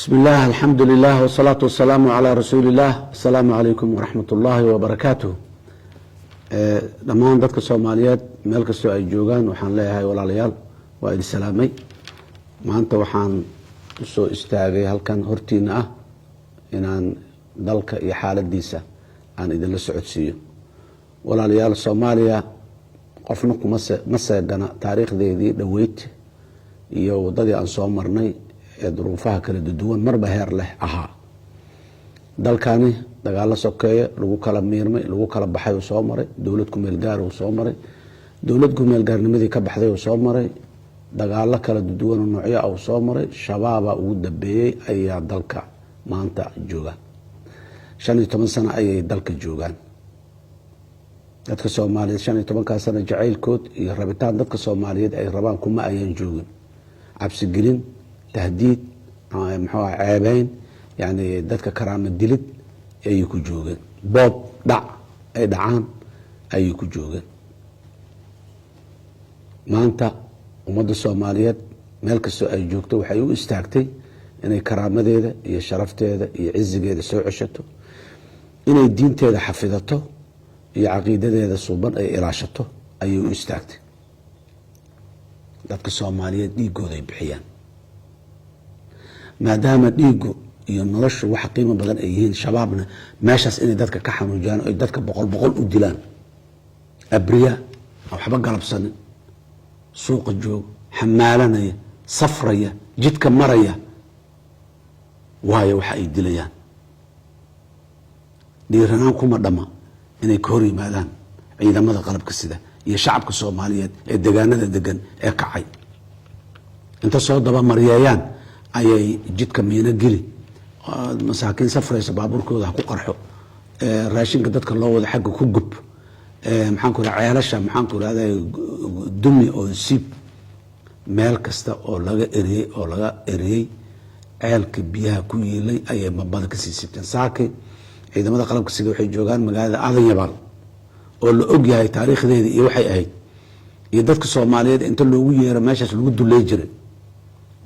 بسم الله الحمد لله والصلاة والسلام على رسول الله. السلام عليكم ورحمة الله وبركاته. dhammaan dadka Soomaaliyeed meel kastoo ay joogaan waxaan leeyahay walaalayaal waa idin salaamay. maanta waxaan soo istaagay halkan hortiina ah inaan dalka iyo xaaladiisa aan idin la socodsiiyo. walaalayaal Soomaaliya qofna kuma seegana taariikhdeedii dhaweyd iyo wadadii aan soo marnay ee duruufaha kala duwan marba heer leh ahaa. dalkani dagaalo sokeeye lagu kala miirmay lagu kala baxay oo soo maray dawlad ku meel gaar oo soo maray dawlad ku meel gaarnimadii ka baxday oo soo maray dagaalo kala duwan oo noocyo ah oo soo maray shabaab ugu dambeeyay ayaa dalka maanta jooga 15 sano ayay dalka joogaan. dadka Soomaaliyeed 15 sano jacaylkood iyo rabitaan dadka Soomaaliyeed ay rabaan kuma ayaan joogin. cabsi gelin tahdiid ceebayn يعني dadka karaama dilid ay ku joogeen boob dhac ay dhacaan ay ku joogeen. maanta ummadda Soomaaliyeed meel kastoo ay joogto waxay u istaagtay inay karaamadeeda iyo sharafteeda iyo cizigeeda soo ceshato, inay diinteeda xafidato iyo caqiidadeeda suuban ay ilaashato ayay u istaagtay. dadka Soomaaliyeed dhiigooda ay bixiyaan maadaama dhiigu iyo noloshu wax qiimo badan ay yihiin. shabaabna meeshaas inay dadka ka xanuujiyaan oo dadka boqol u dilaan abriya waxba galabsanin suuqa joog xamaalanaya safraya jidka maraya waayo waxa ay dilayaan dhiiranaan kuma dhama inay ka hor yimaadaan ciidamada qalabka sida iyo shacabka Soomaaliyeed ee deegaanada degan ee kacay inta soo daba mariyayaan ayay jidka miina geli masaakiin safraysa baabuurkooda ku qarxo raashinka dadka loo wada xagga ku gub maxaan ku raacay ceelasha maxaan ku raacay dumi oo siib meel kasta oo laga eriyay ceelka biyaha ku yeelay ayay mabada ka sii sibteen. saakay ciidamada qalabka sida waxay joogaan magaalada Aadan Yabaal oo la og yahay taariikhdeeda iyo waxay ahayd iyo dadka Soomaaliyeed inta loogu yeero meeshaas lagu dulay jiray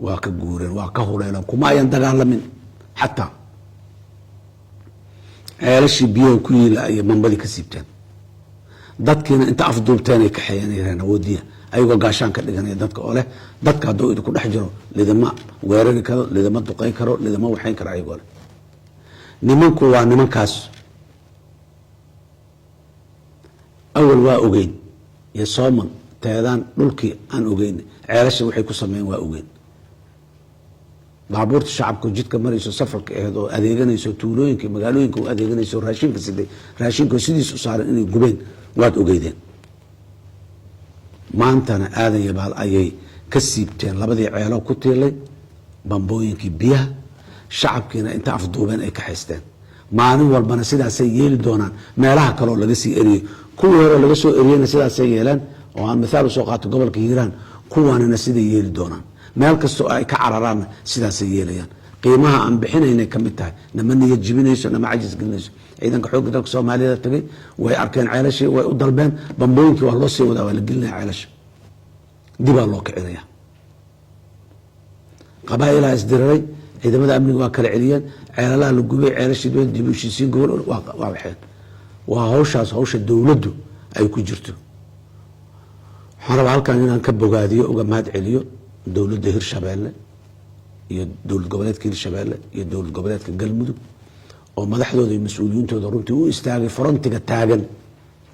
waa ka guureen waa ka huleelan kuma ayan dagaalamin حتى ceelashii biyaha ku yeelay ay mambadi ka siibteen. dadkiina inta afduubteen ay ka xayeenayeen awoodiya ayagoo gaashaan ka dhiganaya dadka oo leh dadka hadduu idinku dhex jiro lidama weerari karo lidama duqay karo lidama waxayn karo ayagoo leh. nimanku waa nimankaas awal waa ogeyn iyo Sooman teedaan dhulkii aan ogeyn ceelashii waxay ku sameeyeen waa ogeyn. baabuurta shacabka jidka marayso safarka oo adeeganayso tuulooyinka magaalooyinka oo adeeganayso raashinka sidiis u saaran inay gubeen waad ogeydeen. maantana Aadan Yabaal ayay ka siibteen labadii ceelo ku tiilay bambooyinkii biyaha shacabkiina inta afduubeen ay ka haysteen. maalin walbana sidaasay yeeli doonaan meelaha kale oo laga sii eriyay kuwii hore laga soo eriyayna sidaasay yeelaan oo aan misaal soo qaato gobolka Hiiraan kuwaanina siday yeeli doonaan meel kastoo ay ka cararaan sidaas ay yeelayaan. qiimaha aan bixinaynay kamid tahay nama niyad jibinayso nama cajis gelinayso. ciidanka xoogga dalka Soomaaliyeed tagay way arkeen ceelashii way u dalbeen bambooyinkii waa loo sii wadaa waa la gelinaya ceelasha dibaa loo kicinaya. qabaa'ilaa isdiriray ciidamada amniga waa kala celiyeen ceelalaha la gubay ceelashii dib u heshiisiin gobol waa waxeen waa hawsha dawladdu ay ku jirto. waxaan rabaa halkan inaan ka bogaadiyo uga mahad celiyo dawladda Hirshabeelle iyo dawlad goboleedka Hirshabeelle iyo dawlad goboleedka Galmudug oo madaxdooda iyo mas'uuliyintooda runtii u istaagay frontiga taagan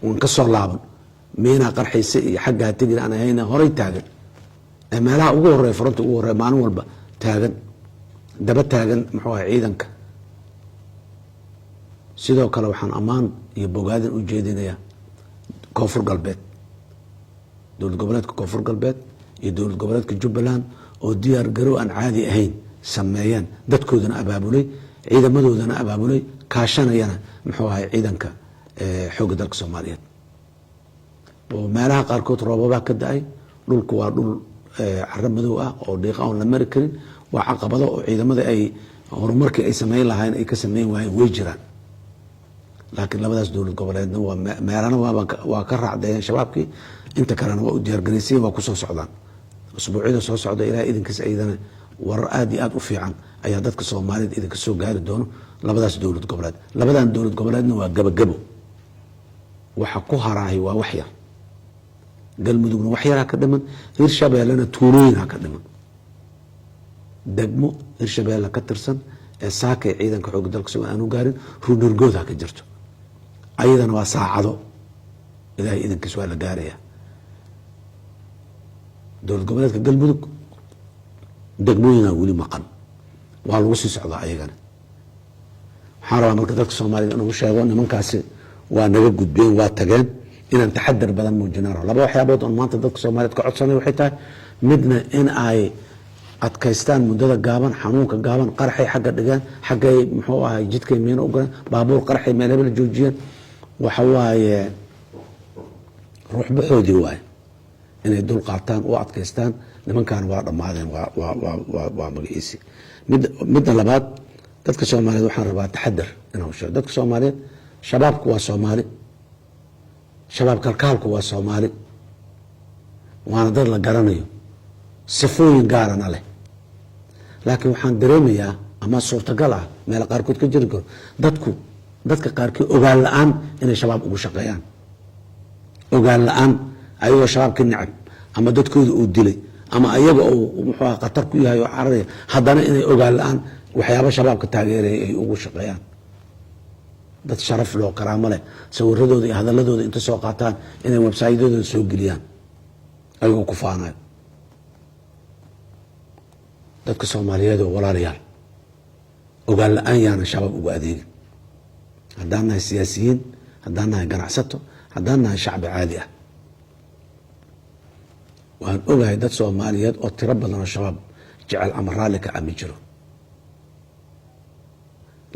oo ka soo laaban meena qarxaysa iyo xagga tagin aan hayna horay taagan meelaha ugu horeeya frontiga ugu horeeya maalin walba taagan daba taagan muxuu ciidanka. sidoo kale waxaan amaan iyo bogaadin u jeedinayaa Koonfur Galbeed dawlad goboleedka Koonfur Galbeed iyo dawlad goboleedka Jubbaland oo diyaar garow aan caadi ahayn sameeyaan dadkoodana abaabulay ciidamadoodana abaabulay kaashanayana muxuu ahay ciidanka xoogga dalka Soomaaliyeed. oo meelaha qaarkood roobaba ka da'ay dhulku waa dhul carro madow ah oo dhiiqa aan la mari karin waa caqabado oo ciidamada ay horumarkii ay sameyn lahayn ay ka sameyn waayeen way jiraan. laakiin labadaas dawlad goboleedna waa meelana waa ka raacdeen shabaabkii inta kalena waa u diyaar gareysay waa ku soo socdaan. usbuucyada soo socda ilaa idinkiis ayadana warar aad iyo aad u fiican ayaa dadka Soomaaliyeed idinka soo gaari doono labadaas dowlad goboleed. labadan dowlad goboleedna waa gabagabo, waxa ku haraahay waa wax yar. galmudugna wax yar ka dhiman, hirshabeellena tuulooyin ka dhiman. degmo hirshabeelle ka tirsan ee saakay ciidanka xoogga dalka soo aanu gaarin ruunurgooda ka jirto, ayadana waa saacado ilaahay idinkiis waa la gaaraya. dowlad goboleedka galmudug degmooyina weli maqan, waa lagu sii socdaa ayagana. waxaan rabaa marka dadka Soomaaliyeed inuu sheego nimankaasi waa naga gudbeen, waa tageen, inaan taxadar badan muujinaro. laba waxyaabood oo maanta dadka Soomaaliyeed ka codsanay waxay tahay, midna in ay adkaystaan muddada gaaban, xanuunka gaaban, qarxay xagga dhigaan, xaggay muxuu ahay jidkay miino u galaan, baabuur qarxay meel hebel joojiyeen. waxa waaye ruux baxoodii waaye inay dul qaataan u adkaystaan. nimankan waa dhammaadeen, waa magaciisi. midda labaad, dadka Soomaaliyeed waxaan rabaa taxadar inuu sheego. dadka Soomaaliyeed shabaabku waa Soomaali, shabaab kalkaalku waa Soomaali, waana dad la garanayo, sifooyin gaarana leh. laakiin waxaan dareemayaa ama suurtagal ah meel qaarkood ka jiri karo dadka qaarkii ogaan la-aan inay shabaab ugu shaqeeyaan. ogaan la-aan ayagoo shabaabka necab ama dadkooda uu dilay ama ayaga uu muxuu ah khatar ku yahay oo cararaya, haddana inay ogaan la-aan waxyaabo shabaabka taageeraya ay ugu shaqeeyaan. dad sharaf loo karaamo leh sawiradooda iyo hadaladooda inta soo qaataan inay websaytyadooda soo geliyaan ayagoo ku faanayo. dadka Soomaaliyeed oo walaalayaal, ogaan la-aan yaana shabaab ugu adeegin. haddaan nahay siyaasiyiin, haddaan nahay ganacsato, haddaan nahay shacbi caadi ah. waan ogahay dad Soomaaliyeed oo tiro badan oo shabaab jecel ama raalli ka ami jiro,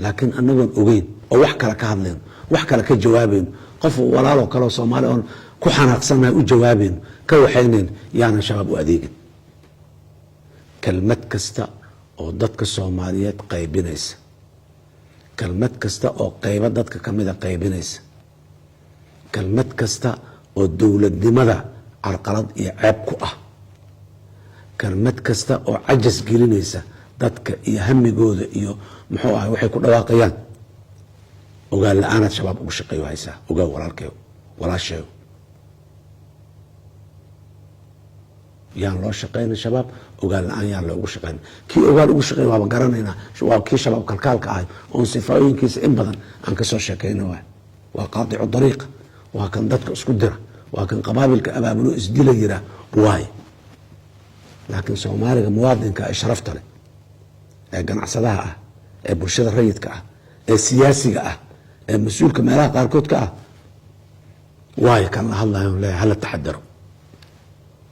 laakiin anagoon ogeyn oo wax kale ka hadleen, wax kale ka jawaabeyn, qof walaaloo kale oo Soomaali oon ku xanaaqsanahay u jawaabeyn, ka waxayneyn, yaanan shabaab u adeegin. kelmad kasta oo dadka Soomaaliyeed qaybinaysa, kelmad kasta oo qaybo dadka kamida qaybinaysa, kelmad kasta oo dowladnimada carqalad iyo ceeb ku ah, kelmad kasta oo cajas gelinaysa dadka iyo hamigooda iyo muxuu ahay waxay ku dhawaaqayaan, ogaan la-aanaad shabaab ugu shaqeeyo haysaa. ogaa walaalkeyo, walaasheyo, yaan loo shaqeyna shabaab, ogaan la-aan yaan loogu shaqeyna. kii ogaan ugu shaqeyn waaba garanaynaa, waa kii shabaab kalkaalka ahay oon sifaayooyinkiisa in badan aan ka soo sheekeyna. waa qaadicu dariiqa, waa kan dadka isku dira, waa kan qabaabilka abaabulo isdila yiraa waaye. laakiin Soomaaliga muwaadinka ee sharafta leh, ee ganacsadaha ah, ee bulshada rayidka ah, ee siyaasiga ah, ee mas-uulka meelaha qaarkood ka ah, waayo kan la hadlayo leeyahay hala taxadaro,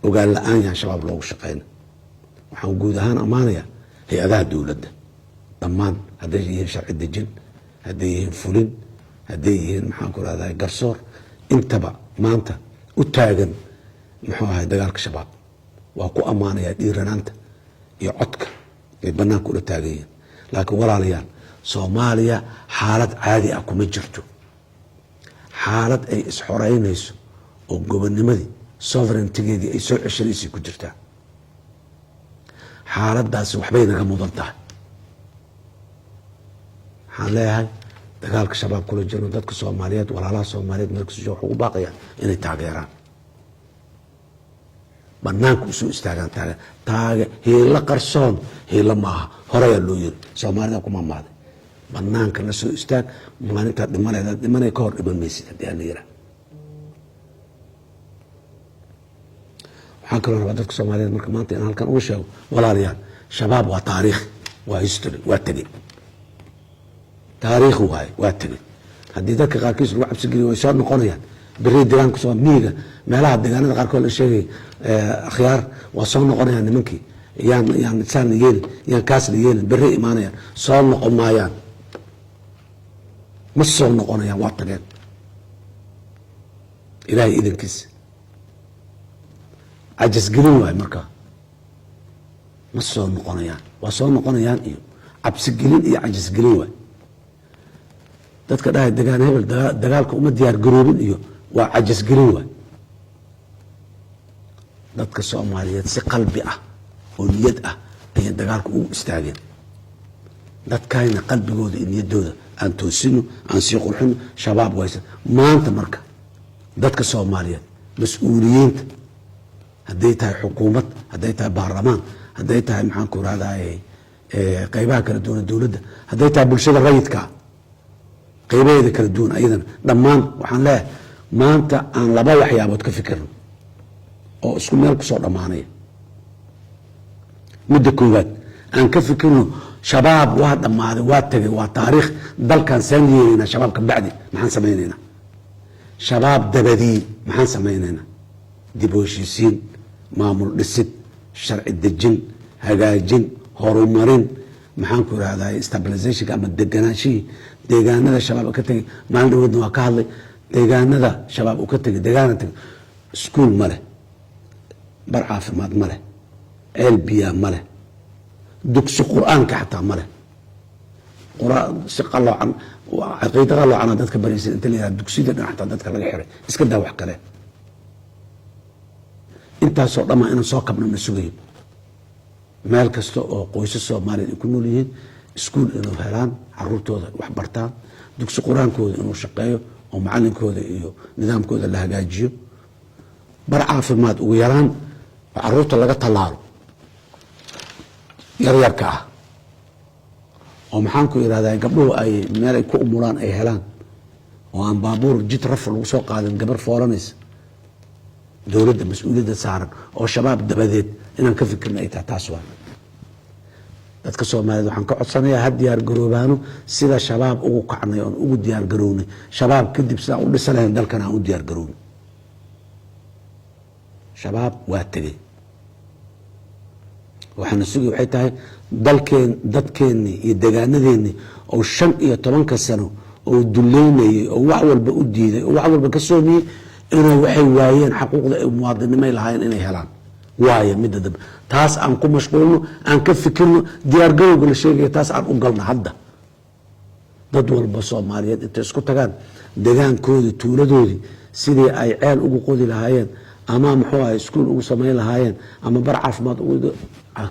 ogaan la-aan yaan shabaab loogu shaqeyna. waxaan guud ahaan ammaanayaa hay-adaha dowladda dhammaan, hadday yihiin sharci dejin, hadday yihiin fulin, hadday yihiin maxaan ku rahdaa garsoor, intaba maanta u taagan muxuu ahay dagaalka shabaab. waa ku ammaanayaa dhiiranaanta iyo codka ay banaanka ula taagan yihiin. laakiin walaalayaal, Soomaaliya xaalad caadi ah kuma jirto. xaalad ay isxoreynayso oo gobonimadii sovereigntigeedii ay soo ceshanaysay ku jirtaa. xaaladaasi waxbay naga mudan tahay. waxaan leeyahay dagaalka shabaab kula jirno dadka Soomaaliyeed, walaalaha Soomaaliyeed markasta waxay u baaqayaan inay taageeraan, banaanka usoo istaagaan. hiilo qarsoon hiilo maaha, horeyaa loo yiri, Soomaalida kuma maaday. banaanka la soo istaag, maalintaad dhimanay ka hor dhiman maysid haddii aan la yiraa. waxaan kaloo rabaa dadka Soomaaliyeed marka maanta inaan halkan uga sheego, walaalayaal, shabaab waa taariikh, waa history, waa tegey. taariikh waaye, waa tegey. haddii dadka qaarkiis lagu cabsi geliyo way soo noqonayaan. beri deegaanka soo miyiga meelaha deegaanada qaarkood la sheegay akhyaar waa soo noqonayaan nimankii, yaan saan la yeelin, yaan kaas la yeelin, beri imaanayaan, soo noqon maayaan, ma soo noqonayaan, waa tageen ilaahay idankiisa. cajasgelin waaye markaa, ma soo noqonayaan. waa soo noqonayaan iyo cabsigelin iyo cajasgelin waaye. dadka dhahay degaan hebel dagaalka uma diyaar garoobin iyo waa cajasgelin waay. dadka Soomaaliyeed si qalbi ah oo niyad ah ayay dagaalka ugu istaageen dadkayna qalbigooda iyo niyaddooda aan toosino aan sii qurxino shabaab waysan maanta marka dadka Soomaaliyeed mas'uuliyiinta hadday tahay xukuumad hadday tahay baarlamaan hadday tahay maxaan ku raadayay qaybaha kala duwan dawladda hadday tahay bulshada rayidka qaybaheeda kala duwan ayadana dhammaan waxaan leeyahay maanta aan laba waxyaabood ka fikirno oo isku meel ku soo dhamaanaya muddo koowaad aan ka fikirno shabaab waa dhammaaday waa tagay waa taariikh dalkan saan yeelaynaa shabaabka bacdi maxaan samaynaynaa shabaab dabadii maxaan samaynaynaa dib u heshiisiin maamul dhisid sharci dejin hagaajin horumarin maxaan ku ihahdaa stabilizationka ama deganaanshihii deegaanada shabaab ka tegay maalin dhaweedna waa ka hadlay deegaanada shabaab uu ka tegay deegaana tegay iskuul ma leh bar caafimaad ma leh ceel biyaa ma leh dugsi qur-aanka xataa ma leh si qaloocan caqiida qaloocana dadka baraysa inta la yihahda dugsiyada dhan xataa dadka laga xiray iska daa wax kale intaasoo dhammaa inaan soo kabno na sugayo meel kasta oo qoysas Soomaaliyeed ay ku nool yihiin iskuul inuu helaan caruurtooda wax bartaan dugsi qur-aankooda inuu shaqeeyo oo macalinkooda iyo nidaamkooda la hagaajiyo bar caafimaad ugu yaraan oo caruurta laga tallaalo yaryarka ah oo maxaan ku ihahdaa gabdhuhu ay meel ay ku umulaan ay helaan oo aan baabuur jid raf lagu soo qaadin gabar foolanaysa dowladda mas'uuliyadda saaran oo shabaab dabadeed inaan ka fikirna ay tahay taas waa dadka Soomaaliyeed waxaan ka codsanayaa had diyaar garoobaano sida shabaab ugu kacnay oo ugu diyaar garownay shabaab kadib sida u dhisanayn dalkan aan u diyaar garownay shabaab waa tagay waxaana sugi waxay tahay dadkeenni iyo deegaanadeennii oo 15 sano oo duleynayay oo wax walba u diiday oo wax walba ka soomiyay inay waxay waayeen xaquuqda ay muwaadinimay lahayn inay helaan waaye midda dab taas aan ku mashquulno aan ka fikirno diyaar garowga la sheegay taas aan u galno hadda dad walba Soomaaliyeed inta isku tagaan deegaankoodii tuuladoodii sidii ay ceel ugu qodi lahaayeen ama muxuu ahay iskuul ugu samayn lahaayeen ama bar caafimaad ugu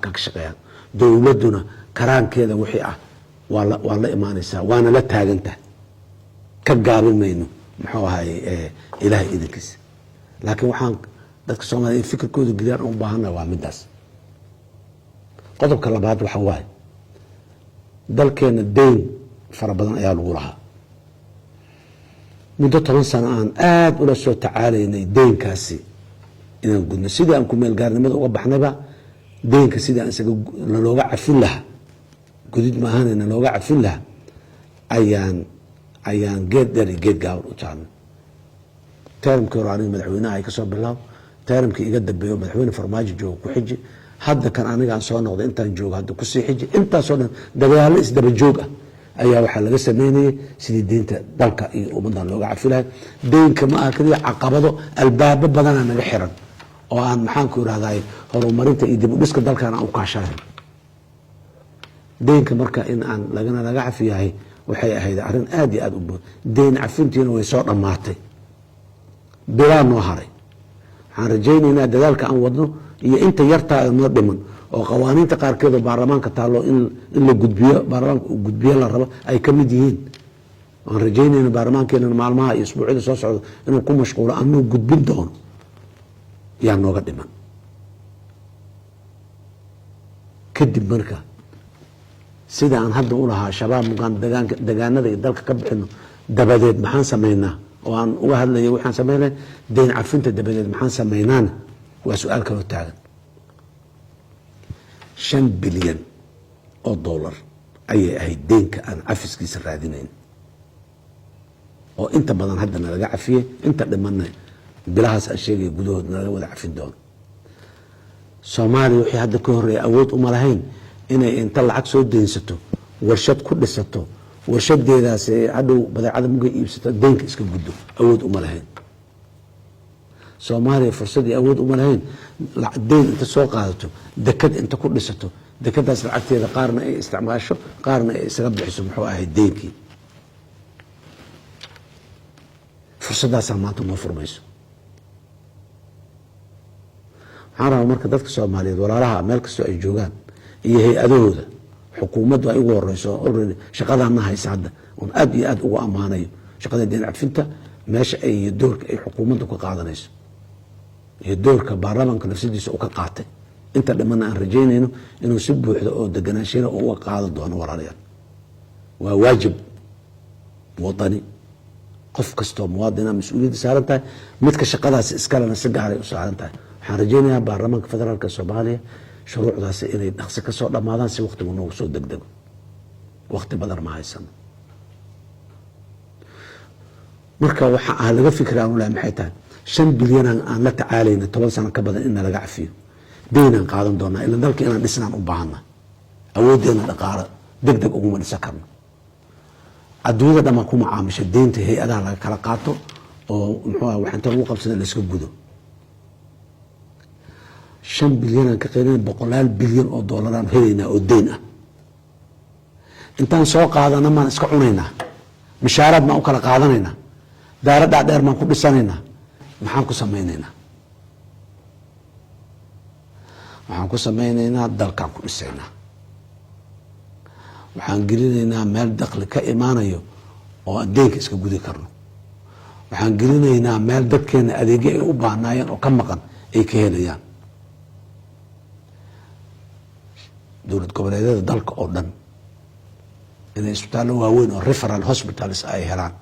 ka shaqeeyaan dawladuna karaankeeda wixii ah waa la imaanaysaa waana la taagantahay ka gaabin mayno muxuu ahay ilaahay idinkiisa laakiin waxaan dadka Soomaaliyeed fikirkooda gidaan u baahanaa waa midaas qodobka labaad waxa waaye dalkeena deyn fara badan ayaa lagu lahaa muddo 10 sano aan aad ula soo tacaalaynay deynkaasi inaan gudno sidii aan ku meel gaarnimada uga baxnayba deynka sidii aan isaga looga cafin lahaa gudid ma ahaanayna looga cafin lahaa ayaan geed dheer iyo geed gaaban u taagno taramkii hore aniga madaxweynaha ay ka soo bilaabo taramkii iga dambeeyo madaxweyne farmaajo joogo ku xiji hadda kan aniga aan soo noqday intaan joogo hadda ku sii xiji intaasoo dhan dagaallo isdaba joog ah ayaa waxaa laga sameynayay sidii deynta dalka iyo ummaddan looga cafi lahay deynka ma aha kaliya caqabado albaabo badana naga xiran oo aan maxaan ku ihahdaa horumarinta iyo dib u dhiska dalkan aan u kaashanayn deynka marka in aan laga cafiyahay waxay ahayd arrin aad iyo aad u badan deyn cafintiina way soo dhammaatay bilaa noo haray waxaan rajaynaynaa dadaalka aan wadno iyo inta yartaa noo dhiman oo qawaaniinta qaarkeeda baarlamaanka taalo in la gudbiyo baarlamaanka uu gudbiyo la rabo ay ka mid yihiin waan rajaynayna baarlamaankeena maalmaha iyo usbuucyada soo socda inuu ku mashquulo anuu gudbin doono yaa nooga dhiman kadib marka sida aan hadda u lahaa shabaab mugaan deegaanada iyo dalka ka bixino dabadeed maxaan samaynaa oo aan uga hadlayo waxaan samaynay deyn cafinta dabadeed maxaan samaynaana waa su-aal kaloo taagan 5 bilyan oo dollar ayay ahayd deynka aan cafiskiisa raadinayn oo inta badan hadda nalaga cafiyey inta dhimanna bilahaas aan sheegaya gudahood nalaga wada cafin doono Soomaaliya wixii hadda ka horeeya awood uma lahayn inay inta lacag soo deynsato warshad ku dhisato warshadeedaas hadhow badeecada muga iibsato deynka iska guddo awood uma lahayn Soomaaliya fursadii awood uma lahayn deyn inta soo qaadato dekad inta ku dhisato dekadaas lacagteeda qaarna ay isticmaasho qaarna ay isaga bixiso muxuu ahay deynkii fursadaas maanta ma furmayso waxaan rabaa marka dadka Soomaaliyeed walaalaha meel kastoo ay joogaan iyo hay-adahooda xukuumaddu ay ugu horeyso already shaqadaana haysa hadda oon aad iyo aad ugu ammaanayo shaqada deen cadfinta meesha ay iyo doorka ay xukuumaddu ka qaadanayso iyo doorka baarlamaanka nafsadiisa uu ka qaatay inta dhamana aan rajaynayno inuu si buuxda oo deganaanshiina uga qaadan doono walaalayaal waa waajib wadani qof kastoo muwaadina mas-uuliyadda saaran tahay midka shaqadaasi iskalena si gaaray u saaran tahay waxaan rajaynayaa baarlamaanka federaalka soomaaliya shuruucdaasi inay dhaqsi ka soo dhammaadaan si waqtigu noogu soo degdego waqti badan ma haysano marka waxa aan laga fikri aan u lehay maxay tahay 5 bilyan aan la tacaalayna 10 sano ka badan in laga cafiyo deynaan qaadan doonaa ilaa dalka inaan dhisnaan u baahana awooddeena dhaqaale degdeg uguma dhisan karno adduunyada dhammaan ku macaamisha deynta hay-adaha laga kala qaato oo muxuu ah waxaan lagu qabsada la iska gudo 5 bilyan aan ka qeynay 100 bilyan oo dollar aan helaynaa oo deyn ah intaan soo qaadana maan iska cunaynaa mishaaraad maan u kala qaadanaynaa daara dhaadheer maan ku dhisanaynaa maxaan ku samaynaynaa waxaan ku samaynaynaa dalkaan ku dhisaynaa waxaan gelinaynaa meel dakhli ka imaanayo oo aan deynka iska gudi karno waxaan gelinaynaa meel dadkeena adeegyo ay u baahnaayeen oo ka maqan ay ka helayaan dowlad goboleedyada dalka oo dhan inay isbitaallo waaweyn oo referal hospitals ay helaan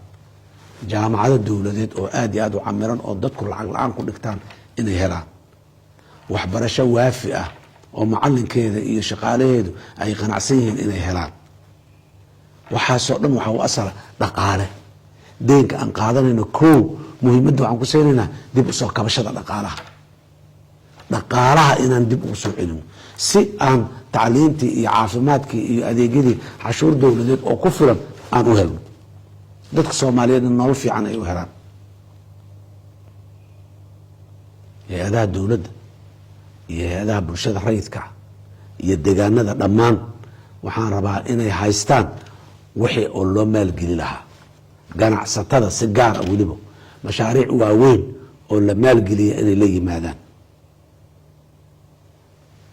jaamacado dowladeed oo aad iyo aad u camiran oo dadku lacag la-aan ku dhigtaan inay helaan waxbarasho waafi ah oo macalinkeeda iyo shaqaalaheedu ay qanacsan yihiin inay helaan waxaasoo dhan waxaa u asala dhaqaale deynka aan qaadanayno kow muhiimadda waxaan ku saynaynaa dib usoo kabashada dhaqaalaha inaan dib ugu soo celino si aan tacliintii iyo caafimaadkii iyo adeegyadii cashuur dowladeed oo ku filan aan u helno dadka soomaaliyeedna nolol fiican ay u helaan hay-adaha dowladda iyo hay-adaha bulshada rayidka iyo degaanada dhammaan waxaan rabaa inay haystaan wixii oo loo maalgeli lahaa ganacsatada si gaar ah weliba mashaariic waaweyn oo la maalgeliya inay la yimaadaan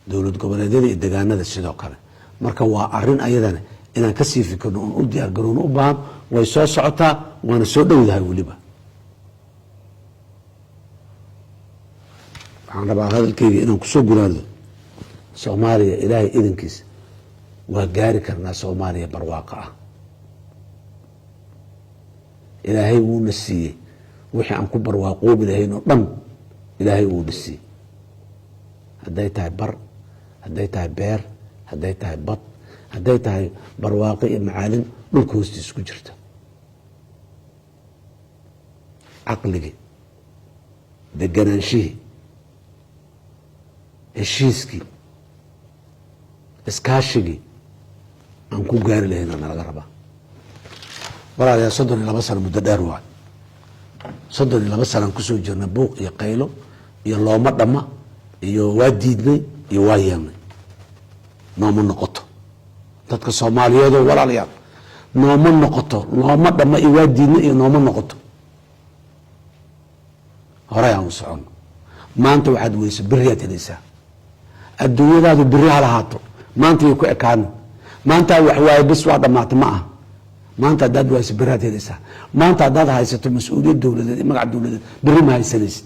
dowlad goboleedyada iyo degaanada sidoo kale marka waa arin ayadana inaan kasii fikirno oon u diyaar garowno u baahan way soo socotaa waana soo dhowdahay weliba waxaan rabaa hadalkeyga inaan kusoo gunaado soomaaliya ilaahay idankiisa waa gaari karnaa soomaaliya barwaaqo ah ilaahay wuuna siiyey wixii aan ku barwaaqoobi lahayn oo dhan ilaahay wuuna siiyey hadday tahay bar hadday tahay beer hadday tahay bad hadday tahay barwaaqo iyo macaalin dhulka hoostiisa ku jirta caqligii deganaanshihii heshiiskii iskaashigii aan ku gaari lahayna nalaga rabaa walaalayaa 32 sano muddo dheer waay 32 sanaan kusoo jirna buuq iyo qaylo iyo looma dhama iyo waa diidnay iyo waa yeelnay nooma noqoto dadka soomaaliyeed oo walaalayaal nooma noqoto looma dhama iyo waa diidnay iyo nooma noqoto horey aan u socono maanta waxaad weysa beriyaad helaysaa adduunyadaadu beri ha lahaato maanta way ku ekaano maanta wax waaye bis waa dhamaata ma aha maanta haddaad waysa beriaad helaysaa maanta haddaad haysato mas-uuliyad dowladeed iyo magac dowladeed beri ma haysanaysid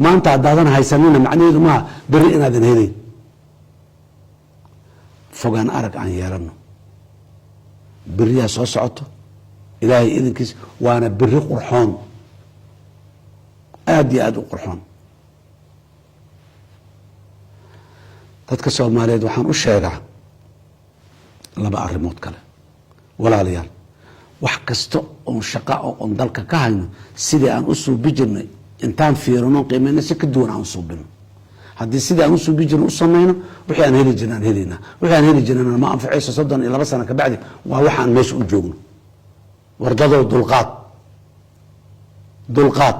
maanta haddaadan haysanina macnaheedu maaha beri inaadan helayn fogaan arag aan yeelano beriyaa soo socoto ilaahay idankiisa waana beri qurxoon aad iyo aad u qurxoon dadka soomaaliyeed waxaan u sheegaa 2 arrimood kale walaalayaal wax kasta oon shaqa oon dalka ka hayno sidii aan u suubi jirnay intaan fiirino qiimayno si ka duwan aan u suubino haddii sidii aan u suubi jirno u samayno wixii aan heli jirna aan helaynaa wixii aan heli jirnana ma anfacayso 32 sano ka bacdi waa waxaan meesha u joogno wardadoo dulqaad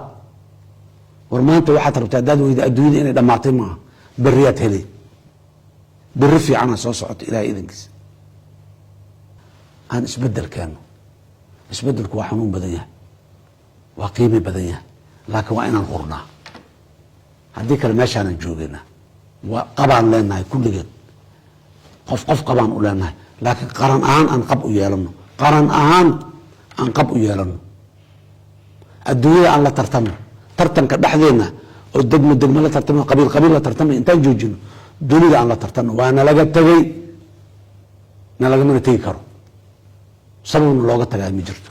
war maanta waxaad rabtaa haddaad weyda adduunyada inay dhammaatay maaha beriyaad helay beri fiicana soo socoto ilahay idankiisa aan isbedel keeno isbedelku waa xanuun badan yahay waa qiimi badan yahay laakiin waa inaan hurnaa haddii kale meeshaanan joogeynaa waa qabaan leenahay kulligeen qof qabaan u leenahay laakiin qaran ahaan aan qab u yeelano qaran ahaan aan qab u yeelano adduunyada aan la tartamo tartanka dhexdeena oo degmo la tartamo qabiil la tartamo intaan joojino dunida aan la tartano waa nalaga tagay nalagamana tegi karo sababna looga tagaa ma jirto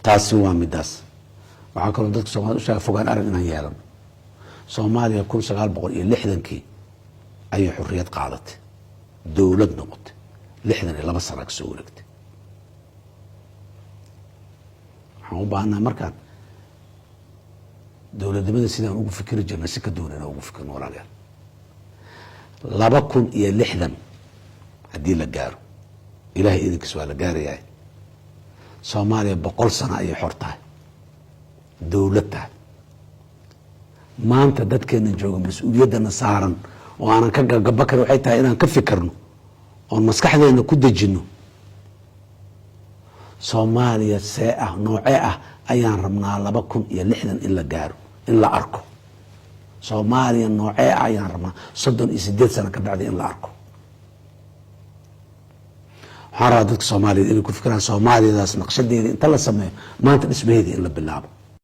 taasi waa midaas waxaa kaloo dadka Soomaaliya u sheegay fogaan arag inaan yeelano Soomaaliya 1960kii ayay xurriyad qaadatay dowlad noqotay 62 sano ka soo wareegtay waxaan u baahnaa markaan dowladnimada sidaan ugu fikiri jirnay si ka doonayna ugu fikirno walaalayaal 2060 haddii la gaaro ilaahay idinkiis waa la gaarayaa Soomaaliya 100 sano ayay xor tahay dowlad tahay maanta dadkeena jooga mas-uuliyadana saaran oo aanan ka gagaba karin waxay tahay inaan ka fikirno oon maskaxdeena ku dejino Soomaaliya see ah noocee ah ayaan rabnaa 2060 in la gaaro in la arko Soomaaliya noocee ah ayaan rabnaa 38 sano ka bacdi in la arko waxaan rabaa dadka Soomaaliyeed inay ku fikiraan Soomaaliyadaas naqshadeeda inta la sameeyo maanta dhismaheeda in la bilaabo